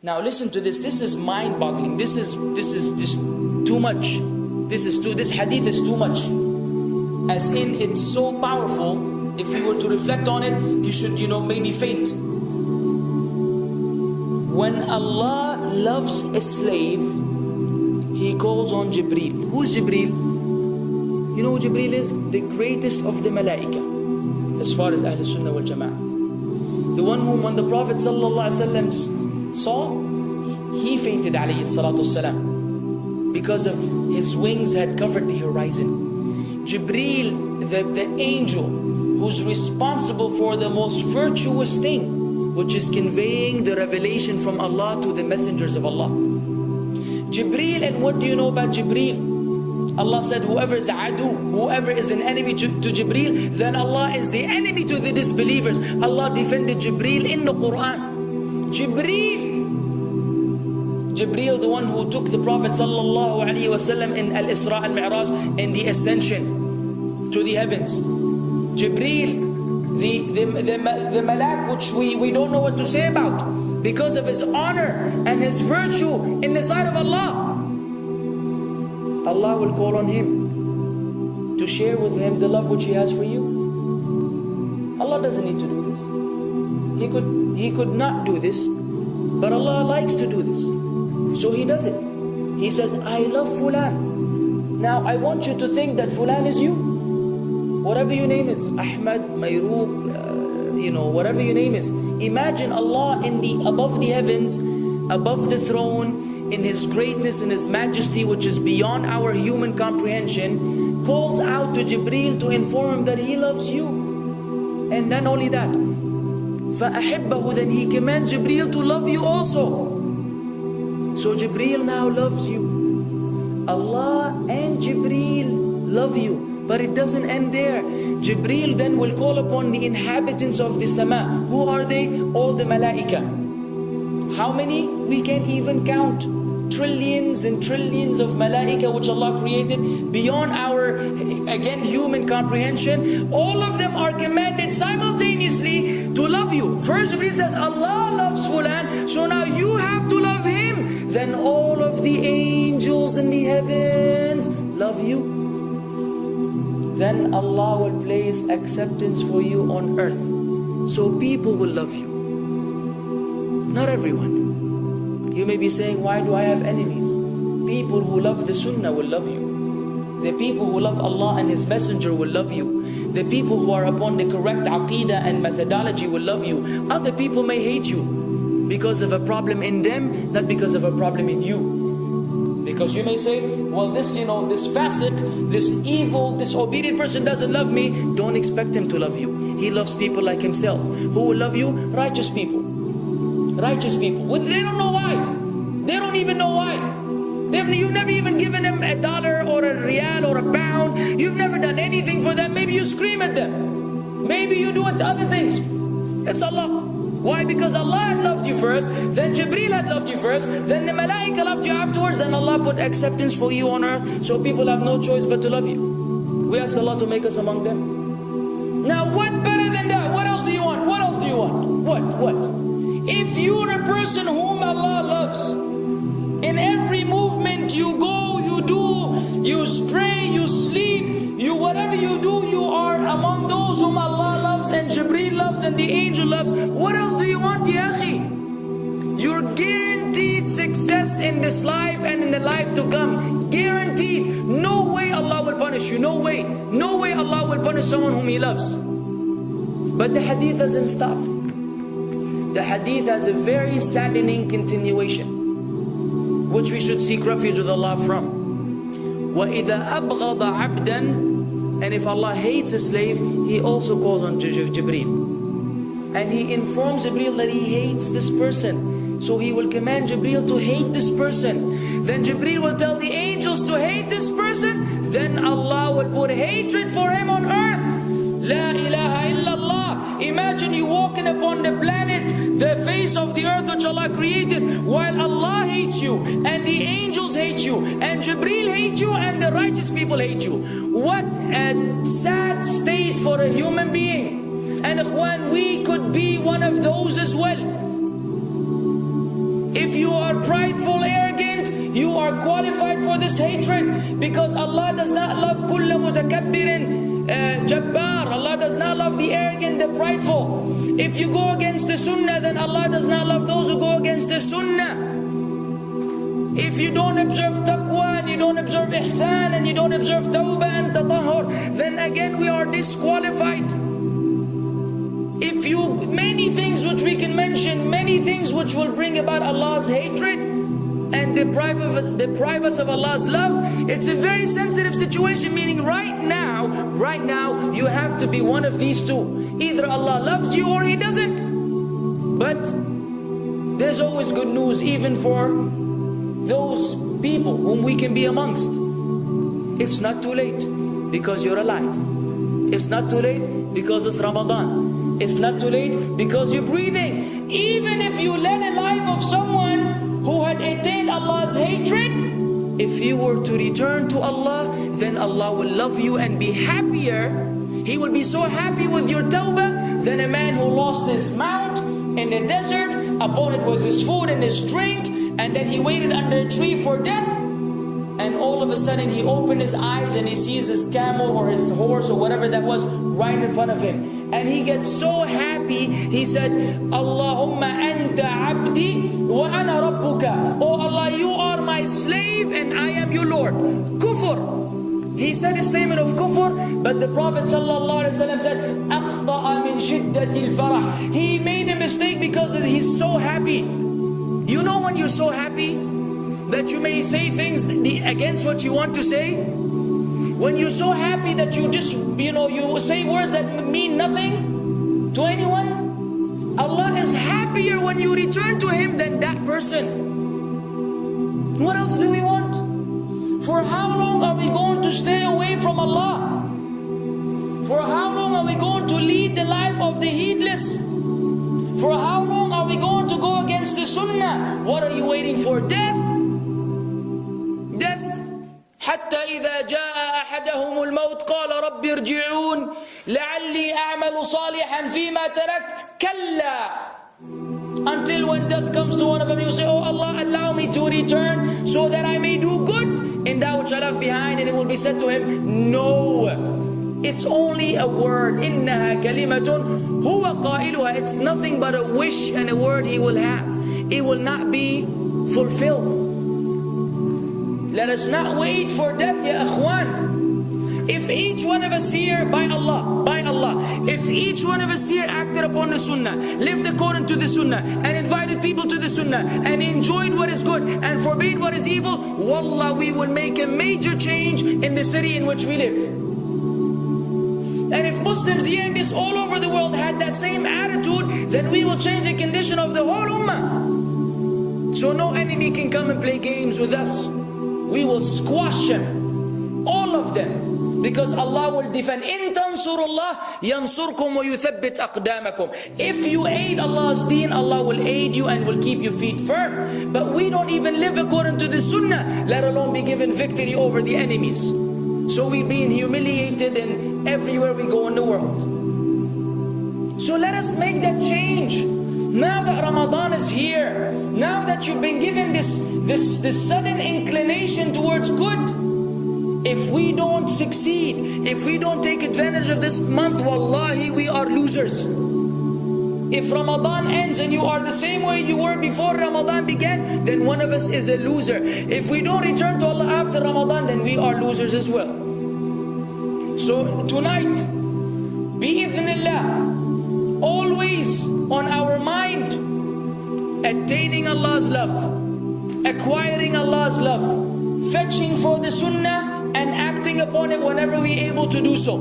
Now listen to this. This is mind-boggling. This is just too much. This hadith is too much. As in, it's so powerful. If you were to reflect on it, you should, maybe faint. When Allah loves a slave, He calls on Jibreel. Who's Jibreel? You know who Jibreel is? The greatest of the malaika, as far as Ahl Sunnah wal Jama'ah. The one whom when the Prophet ﷺ saw, he fainted alayhi salatu wasalam, because of his wings had covered the horizon. Jibreel, the angel who's responsible for the most virtuous thing, which is conveying the revelation from Allah to the messengers of Allah. Jibreel, and what do you know about Jibreel? Allah said, whoever is adu, whoever is an enemy to Jibreel, then Allah is the enemy to the disbelievers. Allah defended Jibreel in the Quran. Jibreel, the one who took the Prophet ﷺ in Al-Isra al-Mi'raj, in the ascension to the heavens. Jibreel, the malak, which we don't know what to say about, because of his honor and his virtue in the sight of Allah. Allah will call on him to share with him the love which He has for you. Allah doesn't need to do this. He could not do this, but Allah likes to do this, so He does it. He says, I love Fulan. Now I want you to think that Fulan is you. Whatever your name is, Ahmad, Mayroub, whatever your name is. Imagine Allah above the heavens, above the throne, in His greatness and His majesty, which is beyond our human comprehension, calls out to Jibreel to inform him that He loves you. And then only that, فَأَحِبَّهُ, then He commands Jibreel to love you also. So Jibreel now loves you. Allah and Jibreel love you. But it doesn't end there. Jibreel then will call upon the inhabitants of the sama. Who are they? All the malaika. How many? We can't even count. Trillions and trillions of malaika which Allah created beyond our, again, human comprehension. All of them are commanded simultaneously to love you. First Jibreel says, Allah loves Fulan, so now you have to love him. Then all of the angels in the heavens love you. Then Allah will place acceptance for you on earth. So people will love you. Not everyone. You may be saying, why do I have enemies? People who love the Sunnah will love you. The people who love Allah and His Messenger will love you. The people who are upon the correct aqeedah and methodology will love you. Other people may hate you because of a problem in them, not because of a problem in you. Because you may say, well, this fasiq, this evil, disobedient person doesn't love me. Don't expect him to love you. He loves people like himself. Who will love you? Righteous people. Righteous people. They don't know why. They don't even know why. You've never even given them $1 or a riyal or a pound. You've never done anything for them. Maybe you scream at them. Maybe you do other things. It's Allah. Why? Because Allah had loved you first, then Jibreel had loved you first, then the malaika loved you afterwards, then Allah put acceptance for you on earth, so people have no choice but to love you. We ask Allah to make us among them. Now what better than that? What else do you want? What else do you want? What? If you're a person whom Allah loves, in every movement you go, you do, you pray, you sleep, whatever you do, you are among those whom Allah loves and Jibreel loves and the angel loves. What else do you want, ya akhi? You're guaranteed success in this life and in the life to come. Guaranteed. No way Allah will punish you. No way. No way Allah will punish someone whom He loves. But the hadith doesn't stop. The hadith has a very saddening continuation, which we should seek refuge with Allah from. وَإِذَا أَبْغَضَ عَبْدًا, and if Allah hates a slave, He also calls on Jibreel. And He informs Jibreel that He hates this person. So He will command Jibreel to hate this person. Then Jibreel will tell the angels to hate this person. Then Allah will put hatred for him on earth. La ilaha illallah. Imagine you walking upon the planet, the face of the earth which Allah created, while Allah hates you, and the angels hate you, and Jibreel hate you, and the righteous people hate you. What a sad state for a human being. And ikhwan, we could be one of those as well. If you are prideful, arrogant, you are qualified for this hatred, because Allah does not love kulla mutakabbirin jabbar. Allah does not love the arrogant, the prideful. If you go against the sunnah, then Allah does not love those who go against the sunnah. If you don't observe taqwa, and you don't observe ihsan, and you don't observe tawbah and tatahur, then again we are disqualified. If you, many things which we can mention, many things which will bring about Allah's hatred and deprive us of Allah's love. It's a very sensitive situation, meaning right now, you have to be one of these two. Either Allah loves you or He doesn't. But there's always good news even for those people whom we can be amongst. It's not too late because you're alive. It's not too late because it's Ramadan. It's not too late because you're breathing. Even if you led a life of someone who had attained Allah's hatred, if you were to return to Allah, then Allah will love you and be happier. He will be so happy with your tawbah than a man who lost his mount in the desert. Upon it was his food and his drink, and then he waited under a tree for death, and all of a sudden he opened his eyes and he sees his camel or his horse or whatever that was right in front of him, and he gets so happy. He said, Allahumma anta abdi wa ana rabbuka. Oh Allah, you are my slave and I am your Lord. Kufr. He said a statement of kufr, but the Prophet ﷺ said, أخطأ من شدة الفرح. He made a mistake because he's so happy. You know when you're so happy that you may say things against what you want to say? When you're so happy that you just, you say words that mean nothing to anyone? Allah is happier when you return to Him than that person. What else do we want? For how long are we going to stay away from Allah? For how long are we going to lead the life of the heedless? For how long are we going to go against the sunnah? What are you waiting for? Death? Death. حتى إذا جاء أحدهم الموت قال رب ارجعون لعلي أعمل صالحا فيما تركت كلا. Until when death comes to one of them, you say, oh Allah, allow me to return so that I may do good in that which I left behind. And it will be said to him, no, it's only a word. إنها كلمة هو قائلها. It's nothing but a wish and a word he will have. It will not be fulfilled. Let us not wait for death, ya akhwan. If each one of us here, by Allah, if each one of us here acted upon the sunnah, lived according to the sunnah, and invited people to the sunnah, and enjoyed what is good, and forbade what is evil, wallah, we will make a major change in the city in which we live. And if Muslims here and this all over the world had that same attitude, then we will change the condition of the whole ummah. So no enemy can come and play games with us. We will squash them, all of them. Because Allah will defend. إِن تَنْصُرُ اللَّهِ يَنْصُرْكُمْ وَيُثَبِّتْ أَقْدَامَكُمْ. If you aid Allah's deen, Allah will aid you and will keep your feet firm. But we don't even live according to the sunnah, let alone be given victory over the enemies. So we're being humiliated in everywhere we go in the world. So let us make that change. Now that Ramadan is here, now that you've been given this sudden inclination towards good, if we don't succeed, if we don't take advantage of this month, wallahi, we are losers. If Ramadan ends and you are the same way you were before Ramadan began, then one of us is a loser. If we don't return to Allah after Ramadan, then we are losers as well. So tonight, bi'idhnillah, always on our mind, attaining Allah's love, acquiring Allah's love, fetching for the sunnah, and acting upon it whenever we're able to do so.